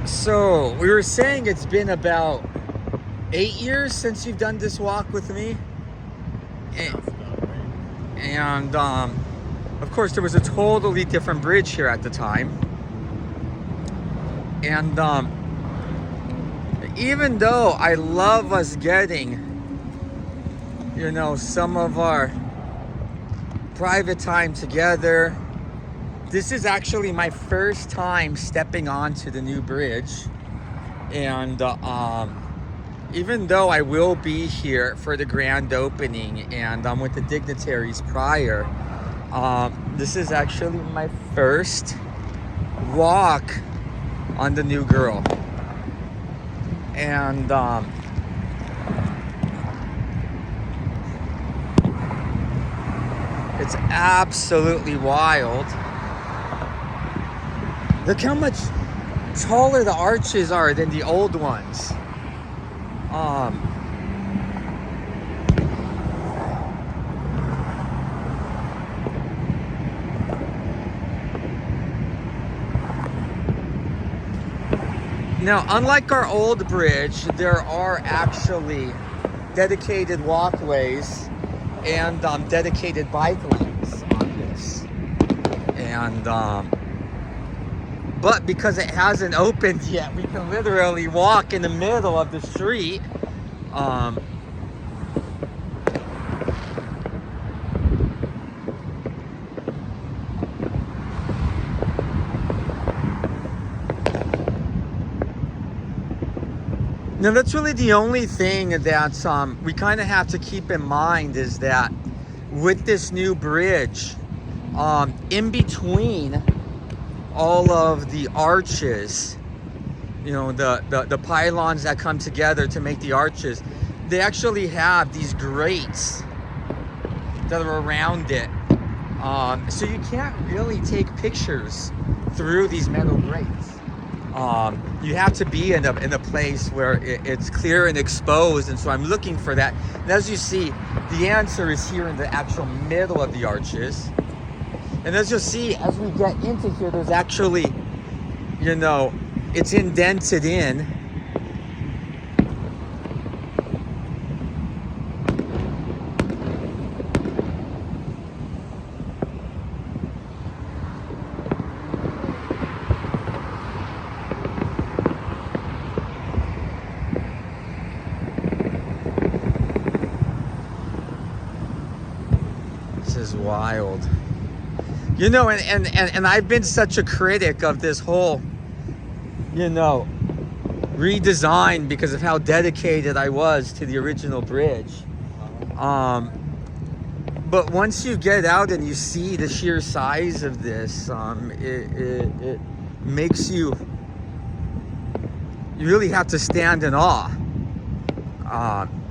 So we were saying it's been about 8 years since you've done this walk with me, and of course there was a totally different bridge here at the time, and even though I love us getting, some of our private time together, this is actually my first time stepping onto the new bridge. And even though I will be here for the grand opening and with the dignitaries prior, this is actually my first walk on the new girl. And it's absolutely wild. Look how much taller the arches are than the old ones. Now, unlike our old bridge, there are actually dedicated walkways and dedicated bike lanes on this. And but because it hasn't opened yet, we can literally walk in the middle of the street. Now that's really the only thing that we kind of have to keep in mind, is that with this new bridge, in between all of the arches, the pylons that come together to make the arches, they actually have these grates that are around it. So you can't really take pictures through these metal grates. You have to be in a place where it's clear and exposed, and so I'm looking for that. And as you see, the answer is here in the actual middle of the arches. And as you'll see, as we get into here, there's actually, it's indented in. This is wild. And I've been such a critic of this whole, redesign because of how dedicated I was to the original bridge. But once you get out and you see the sheer size of this, it makes you really have to stand in awe.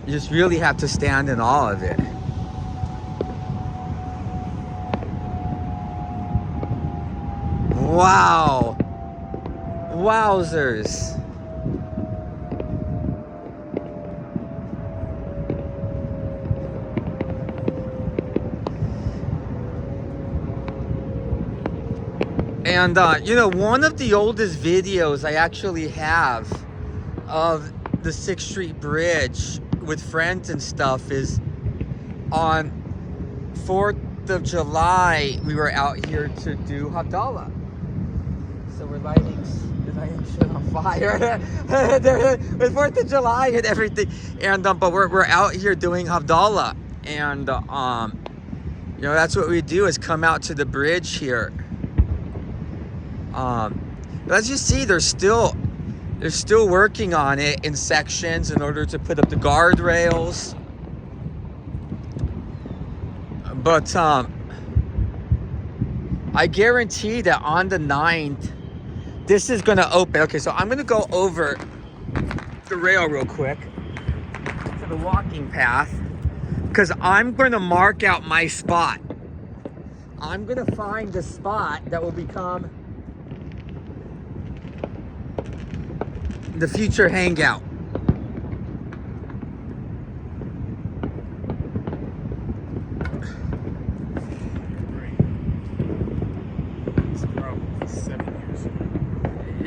You just really have to stand in awe of it. Wow. Wowzers. And one of the oldest videos I actually have of the Sixth Street Bridge with friends and stuff is on 4th of July. We were out here to do Havdalah. So we're lighting shit on fire with 4th of July and everything. And but we're out here doing Havdalah, and that's what we do, is come out to the bridge here. But as you see, they're still working on it in sections in order to put up the guardrails. But I guarantee that on the 9th, this is going to open. Okay, so I'm going to go over the rail real quick to the walking path, because I'm going to mark out my spot. I'm going to find the spot that will become the future hangout.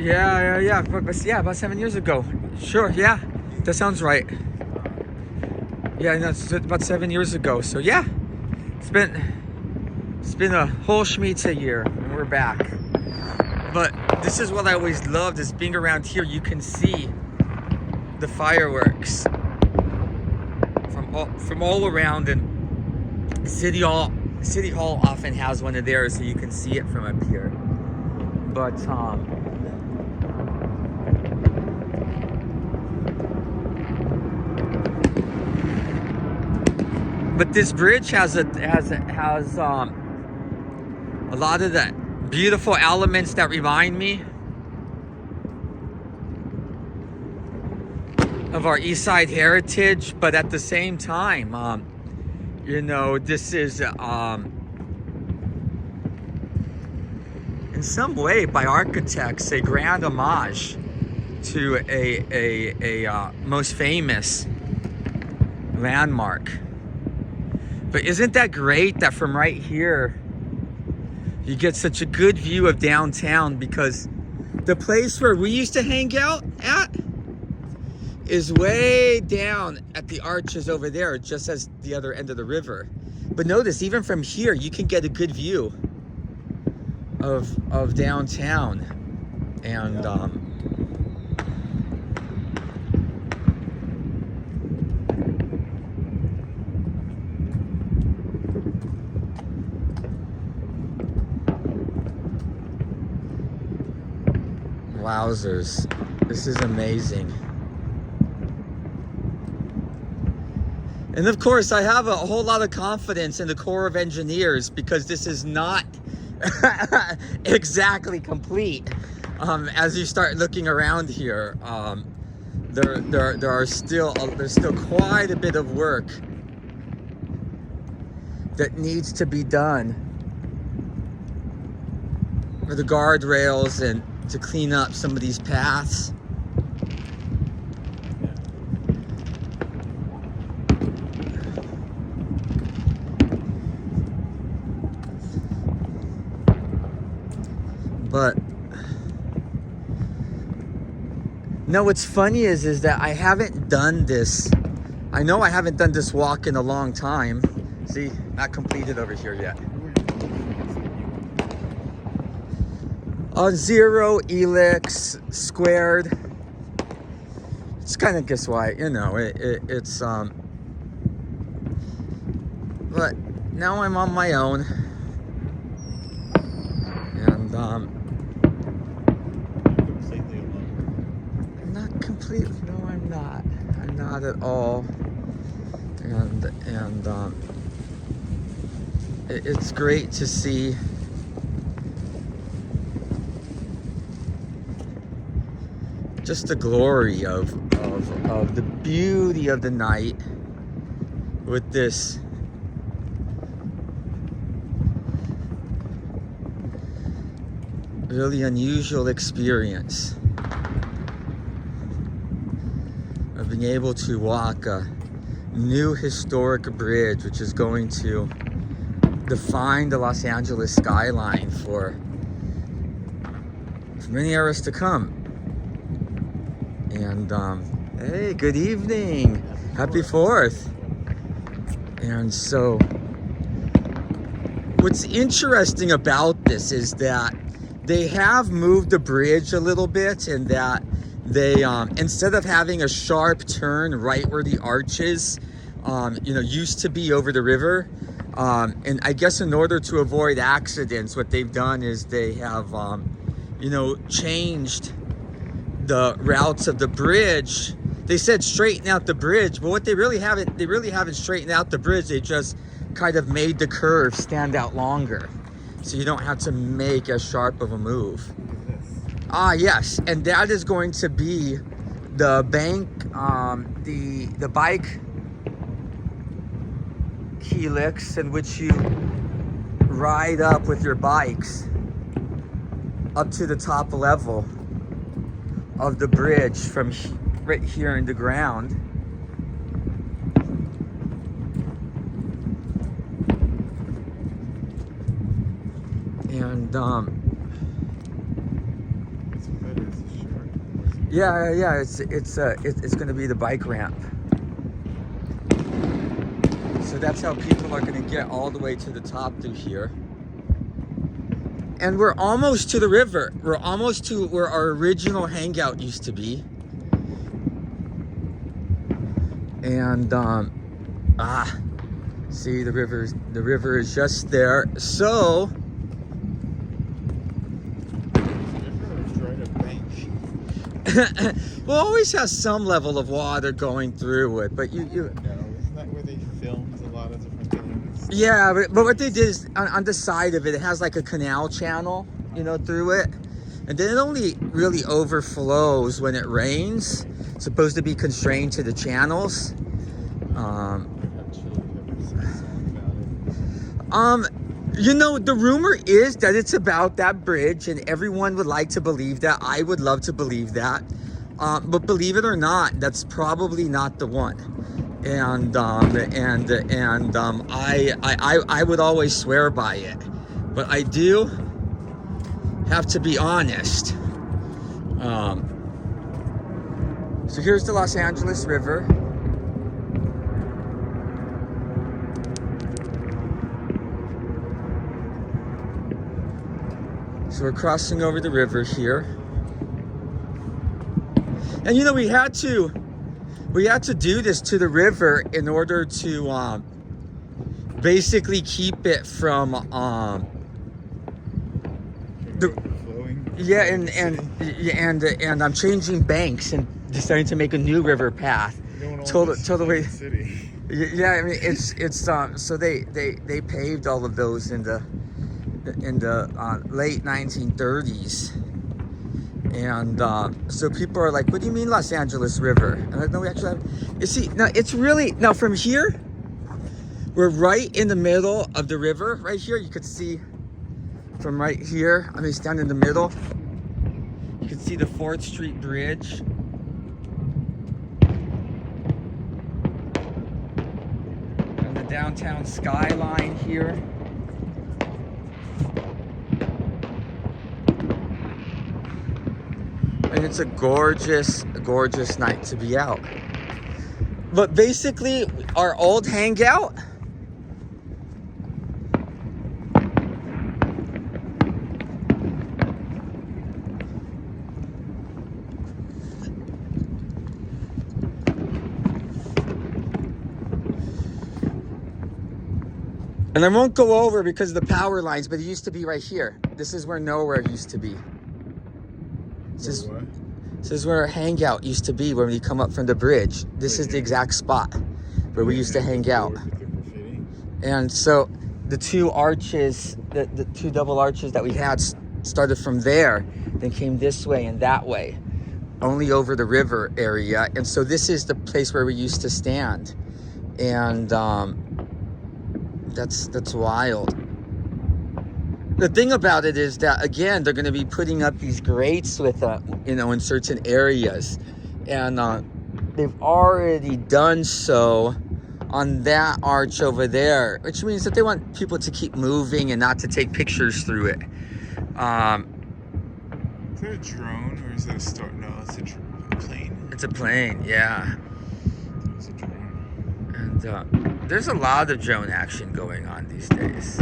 Yeah, about 7 years ago. Sure, yeah, that sounds right. Yeah, no, it's about 7 years ago. So yeah, it's been a whole schmeetza year, and we're back. But this is what I always loved, is being around here. You can see the fireworks from all around, and City Hall often has one of theirs, so you can see it from up here. But this bridge has a lot of the beautiful elements that remind me of our East Side heritage, but at the same time, you know, this is in some way, by architects, a grand homage to a most famous landmark. But isn't that great that from right here you get such a good view of downtown, because the place where we used to hang out at is way down at the arches over there, just as the other end of the river. But notice, even from here, you can get a good view of downtown. And wowzers, this is amazing. And of course, I have a whole lot of confidence in the Corps of Engineers, because this is not exactly complete. As you start looking around here, there's still quite a bit of work that needs to be done for the guardrails and to clean up some of these paths. But no, what's funny is that I haven't done this. I know I haven't done this walk in a long time. See, not completed over here yet. On Zero, Elix, Squared. It's kind of, guess why, you know, it's but now I'm on my own. And not completely, no, I'm not. I'm not at all. And it's great to see just the glory of the beauty of the night with this really unusual experience of being able to walk a new historic bridge, which is going to define the Los Angeles skyline for many eras to come. And hey, good evening. Happy 4th. And so what's interesting about this is that they have moved the bridge a little bit, in that they instead of having a sharp turn right where the arches you know, used to be over the river, and I guess in order to avoid accidents, what they've done is they have you know, changed the routes of the bridge. They said straighten out the bridge, but what they really haven't straightened out the bridge. They just kind of made the curve stand out longer, so you don't have to make as sharp of a move. Ah, yes, and that is going to be the bank, the bike helix, in which you ride up with your bikes up to the top level of the bridge from right here in the ground. And Yeah. It's going to be the bike ramp. So that's how people are going to get all the way to the top through here. And we're almost to the river. We're almost to where our original hangout used to be. And see, the river is just there. So we'll always have some level of water going through it, but you isn't that where they filmed a lot of different things? Yeah, but what they did is on the side of it, it has like a canal channel, you know, through it, and then it only really overflows when it rains. It's supposed to be constrained to the channels. You know, the rumor is that it's about that bridge, and everyone would like to believe that. I would love to believe that, but believe it or not, that's probably not the one. And I would always swear by it, but I do have to be honest. So here's the Los Angeles River. So we're crossing over the river here. And you know, we had to do this to the river in order to basically keep it from and I'm changing banks and deciding to make a new river path. Totally. Yeah, I mean it's so they paved all of those in the late 1930s, and so people are like, what do you mean Los Angeles River? And I know we actually have, you see, now it's really, now from here we're right in the middle of the river. Right here you could see from right here, I mean it's down in the middle, you can see the 4th Street Bridge. And the downtown skyline here. And it's a gorgeous night to be out. But basically, our old hangout, and I won't go over because of the power lines, but it used to be right here. This is where nowhere used to be. This is where our hangout used to be when we come up from the bridge. This is the exact spot where we used to hang out. And so the two arches, the two double arches that we had started from there, then came this way and that way, only over the river area. And so this is the place where we used to stand. And that's wild. The thing about it is that, again, they're going to be putting up these grates with, you know, in certain areas. And they've already done so on that arch over there, which means that they want people to keep moving and not to take pictures through it. Is that a drone or is that a star? No, it's a plane. It's a plane, yeah. It's a drone. And there's a lot of drone action going on these days.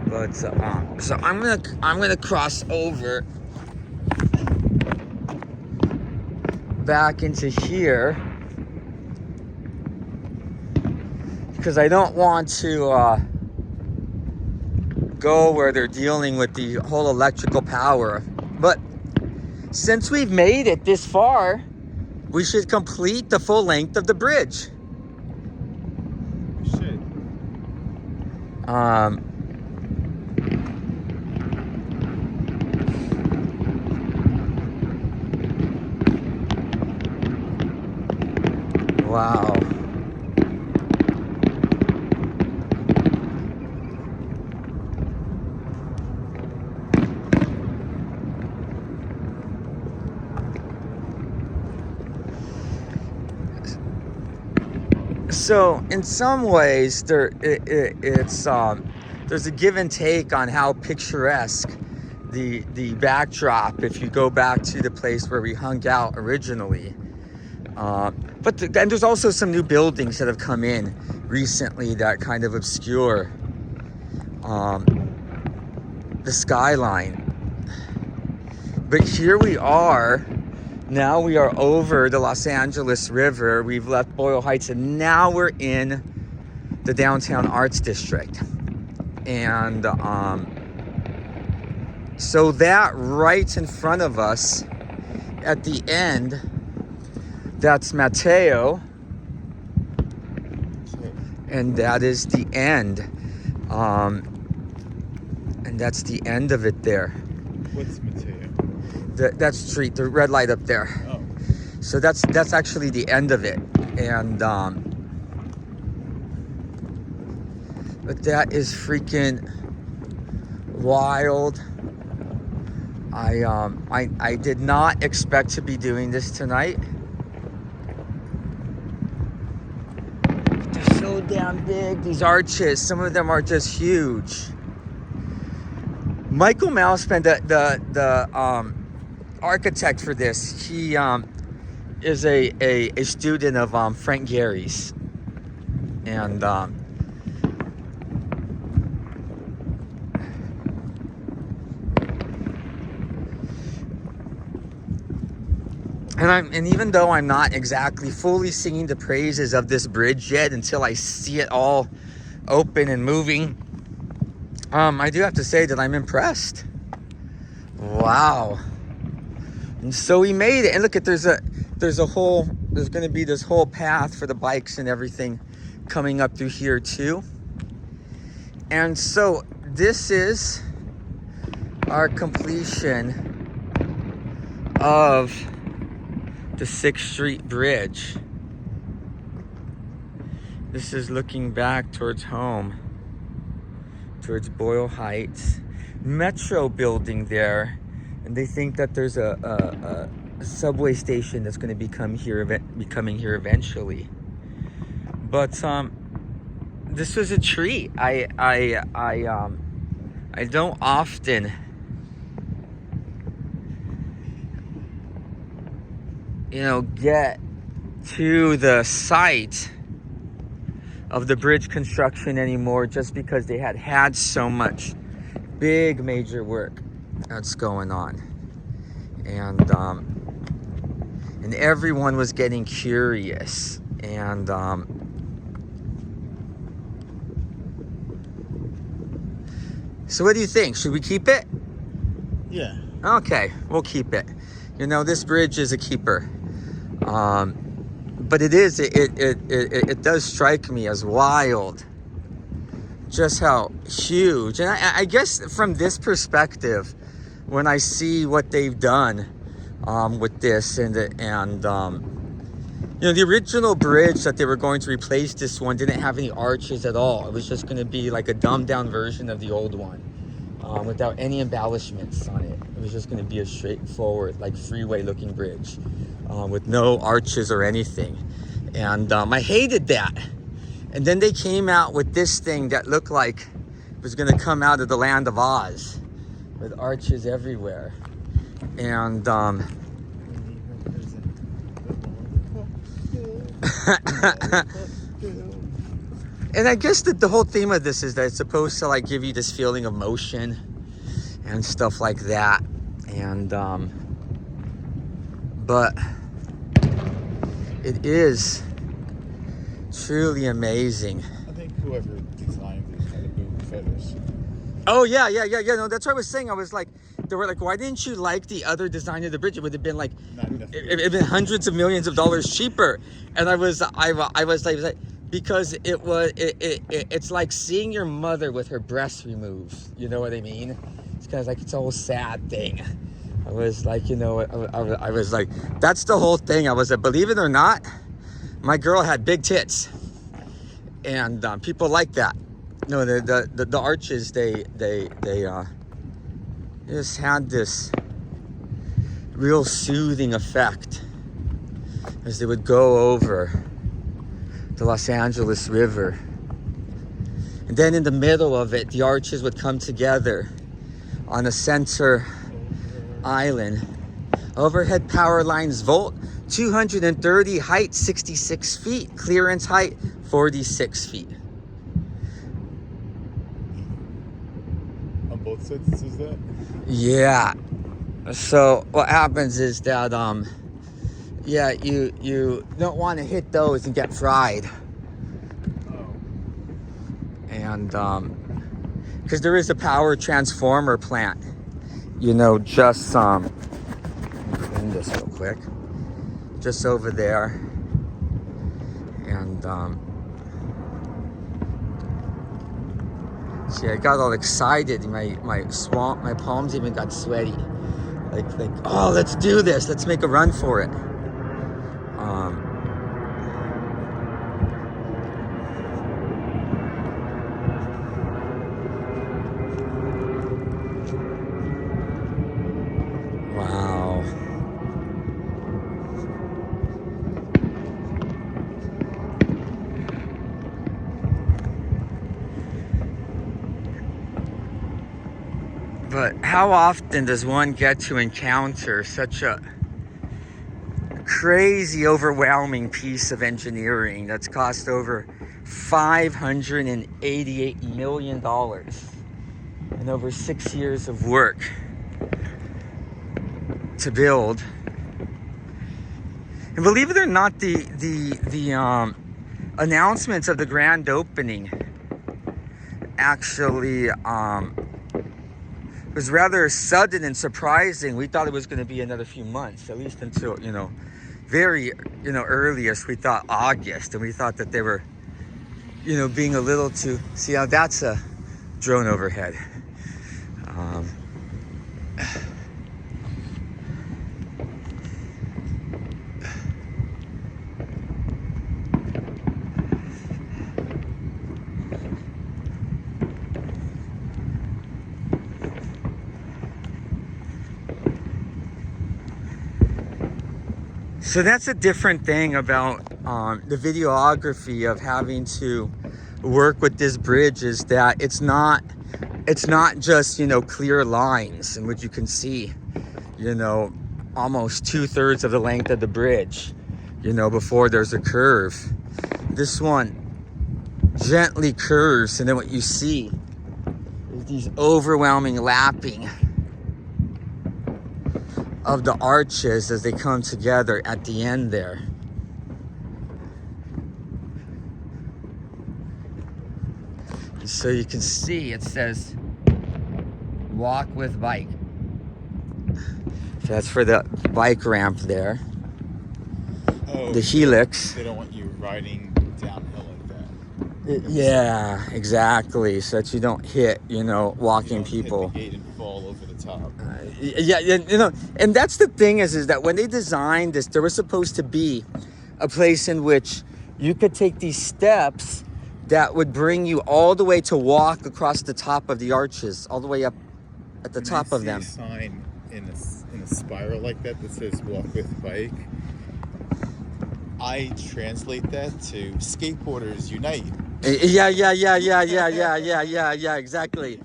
But so I'm gonna cross over back into here because I don't want to go where they're dealing with the whole electrical power. But since we've made it this far, we should complete the full length of the bridge. We should. Wow. So in some ways there's a give and take on how picturesque the backdrop if you go back to the place where we hung out originally. And there's also some new buildings that have come in recently that kind of obscure the skyline. But here we are. Now we are over the Los Angeles River. We've left Boyle Heights and now we're in the downtown arts district. And so that right in front of us at the end, that's Mateo. And that is the end. And that's the end of it there. What's Mateo? That street, the red light up there. Oh. So that's actually the end of it. And but that is freaking wild. I did not expect to be doing this tonight. They're so damn big, these arches. Some of them are just huge. Michael Malspan, the architect for this, he is a student of Frank Gehry's, and and even though I'm not exactly fully singing the praises of this bridge yet until I see it all open and moving, I do have to say that I'm impressed. Wow. And so we made it. And look at, there's going to be this whole path for the bikes and everything coming up through here too. And so this is our completion of the 6th Street Bridge. This is looking back towards home, towards Boyle Heights. Metro building there, and they think that there's a subway station that's going to be coming here eventually. But this was a treat. I don't often get to the site of the bridge construction anymore, just because they had so much big major work that's going on, and everyone was getting curious, and so what do you think? Should we keep it? Yeah. Okay, we'll keep it. This bridge is a keeper. But it does strike me as wild just how huge. And I guess from this perspective, when I see what they've done with this, and the original bridge that they were going to replace this one didn't have any arches at all. It was just going to be like a dumbed down version of the old one, without any embellishments on it. It was just going to be a straightforward, like, freeway looking bridge, with no arches or anything. And I hated that. And then they came out with this thing that looked like it was going to come out of the land of Oz, with arches everywhere. And and I guess that the whole theme of this is that it's supposed to, like, give you this feeling of motion and stuff like that. And but it is truly amazing. I think whoever designed it had a big feathers. Oh yeah. No, that's what I was saying. I was like, they were like, why didn't you like the other design of the bridge? It would have been like, it'd been hundreds of millions of dollars cheaper. And I was like, because it's like seeing your mother with her breasts removed. You know what I mean? It's kind of like, it's a whole sad thing. I was like, I was like, that's the whole thing. I was like, believe it or not, my girl had big tits, and people like that. No, the arches, they just had this real soothing effect as they would go over the Los Angeles River. And then in the middle of it, the arches would come together on the center island. Overhead power lines, volt 230, height 66 feet, clearance height 46 feet. On both sides it says that? Yeah. So what happens is that yeah, you don't want to hit those and get fried. Oh. And because there is a power transformer plant, you know, just let me clean this real quick, just over there. And see, I got all excited. My palms even got sweaty. Like, oh, let's do this. Let's make a run for it. Wow. But how often does one get to encounter such a crazy, overwhelming piece of engineering that's cost over $588 million and over 6 years of work to build? And believe it or not, the announcements of the grand opening actually was rather sudden and surprising. We thought it was going to be another few months, at least until, you know, very, you know, earliest we thought August, and we thought that they were, you know, being a little too. See how that's a drone overhead. So that's a different thing about the videography of having to work with this bridge, is that it's not just, you know, clear lines in which you can see, you know, almost 2/3 of the length of the bridge, you know, before there's a curve. This one gently curves, and then what you see is these overwhelming lapping of the arches as they come together at the end there. And so you can see it says walk with bike. So that's for the bike ramp there. Oh, The helix. They don't want you riding downhill like that. Yeah, exactly. So that you don't hit, you know, walking people. Hit the gate and fall over the top. Yeah, you know, and that's the thing is that when they designed this, there was supposed to be a place in which you could take these steps that would bring you all the way to walk across the top of the arches, all the way up at the top of them. A sign in a spiral like that that says walk with bike. I translate that to skateboarders unite. Yeah, exactly.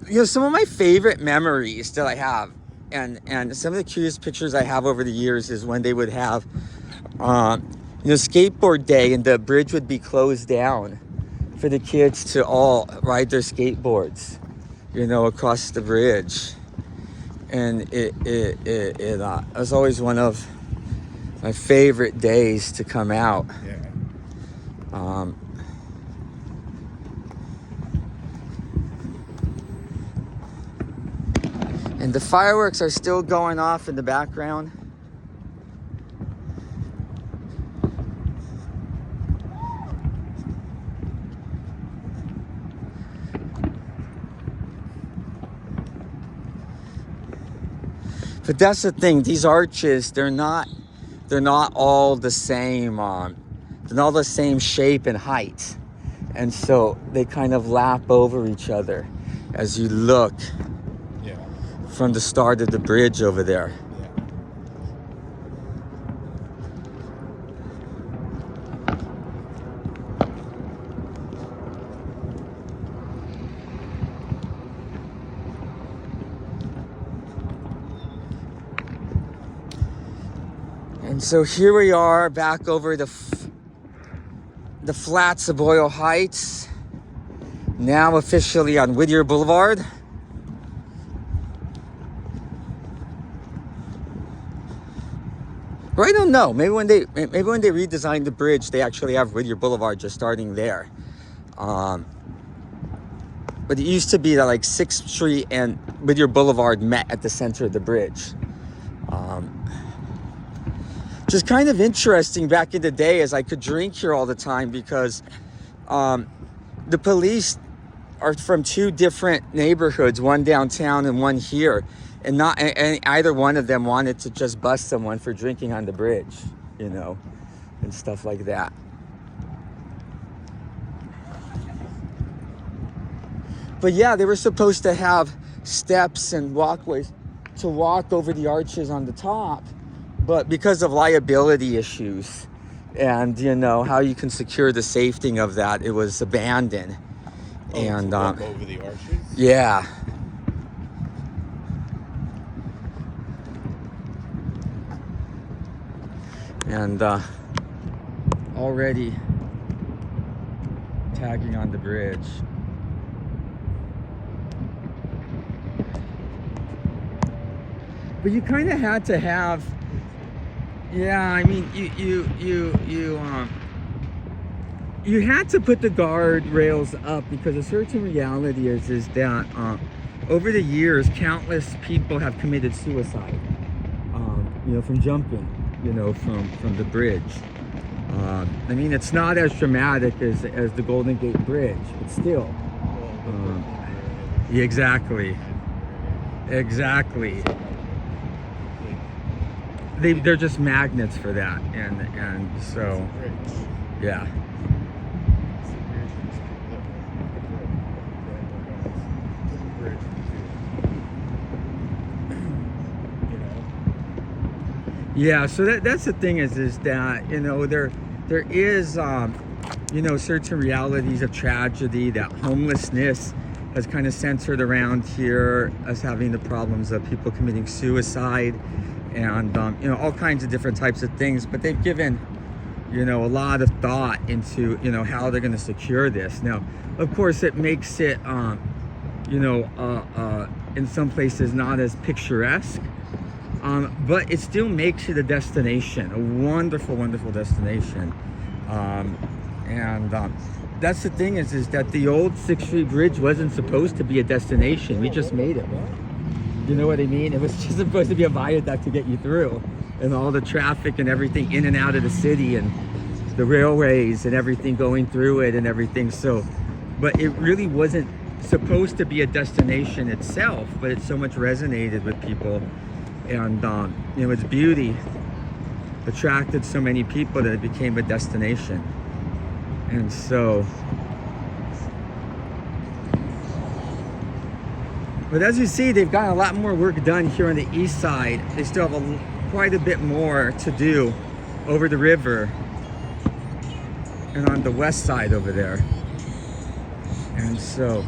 You know, some of my favorite memories that I have, and some of the cutest pictures I have over the years, is when they would have, you know, skateboard day, and the bridge would be closed down for the kids to all ride their skateboards, you know, across the bridge. And it was always one of my favorite days to come out. Yeah. And the fireworks are still going off in the background. But that's the thing, these arches, they're not all the same, they're not the same shape and height. And so they kind of lap over each other as you look from the start of the bridge over there. And so here we are back over the flats of Boyle Heights, now officially on Whittier Boulevard. Or I don't know. Maybe when they redesigned the bridge, they actually have Whittier Boulevard just starting there. But it used to be that like Sixth Street and Whittier Boulevard met at the center of the bridge. Just kind of interesting back in the day, as I could drink here all the time because the police are from two different neighborhoods, one downtown and one here. And either one of them wanted to just bust someone for drinking on the bridge, you know, and stuff like that. But yeah, they were supposed to have steps and walkways to walk over the arches on the top. But because of liability issues and, you know, how you can secure the safety of that, it was abandoned. Oh, and to walk over the arches? Yeah. And already tagging on the bridge. But you kind of had to have, yeah, I mean, you had to put the guardrails up because a certain reality is that over the years, countless people have committed suicide, you know, from jumping. You know, from the bridge. I mean, it's not as dramatic as the Golden Gate Bridge, but still. Exactly. They're just magnets for that, and so, yeah. Yeah, so that's the thing is that, you know, there is, you know, certain realities of tragedy, that homelessness has kind of centered around here, us having the problems of people committing suicide and, you know, all kinds of different types of things. But they've given, you know, a lot of thought into, you know, how they're going to secure this. Now, of course, it makes it, you know, in some places not as picturesque. But it still makes it a destination, a wonderful, wonderful destination. That's the thing is that the old Sixth Street Bridge wasn't supposed to be a destination. We just made it. You know what I mean? It was just supposed to be a viaduct to get you through, and all the traffic and everything in and out of the city and the railways and everything going through it and everything. So, but it really wasn't supposed to be a destination itself, but it so much resonated with people. And, you know, its beauty attracted so many people that it became a destination. And so, but as you see, they've got a lot more work done here on the east side. They still have quite a bit more to do over the river and on the west side over there. And so,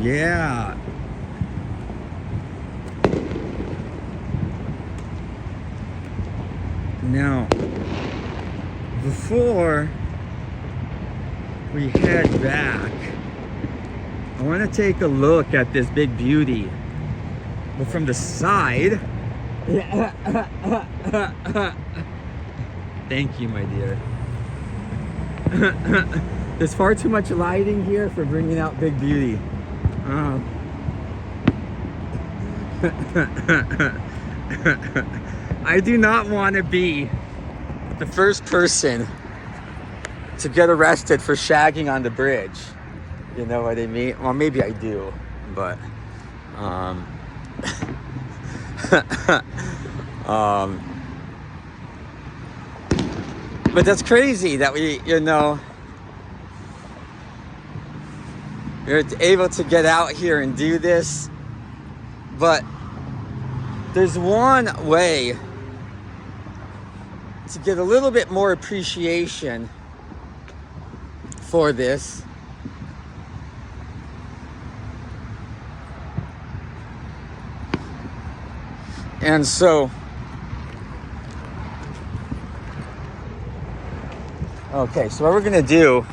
yeah. Now, before we head back, I want to take a look at this big beauty. But from the side. Thank you, my dear. There's far too much lighting here for bringing out big beauty. I do not want to be the first person to get arrested for shagging on the bridge. You know what I mean? Well, maybe I do, but but that's crazy that we, you know, we're able to get out here and do this. But there's one way to get a little bit more appreciation for this. And so, okay, so what we're gonna do,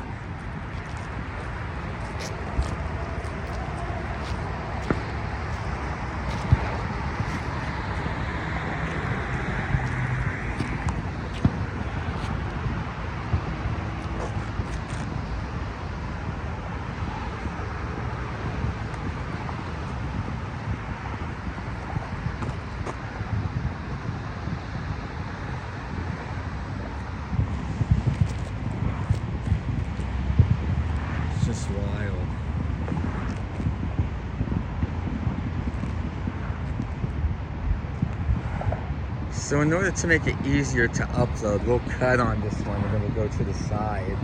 it's just wild. So in order to make it easier to upload, we'll cut on this one and then we'll go to the side.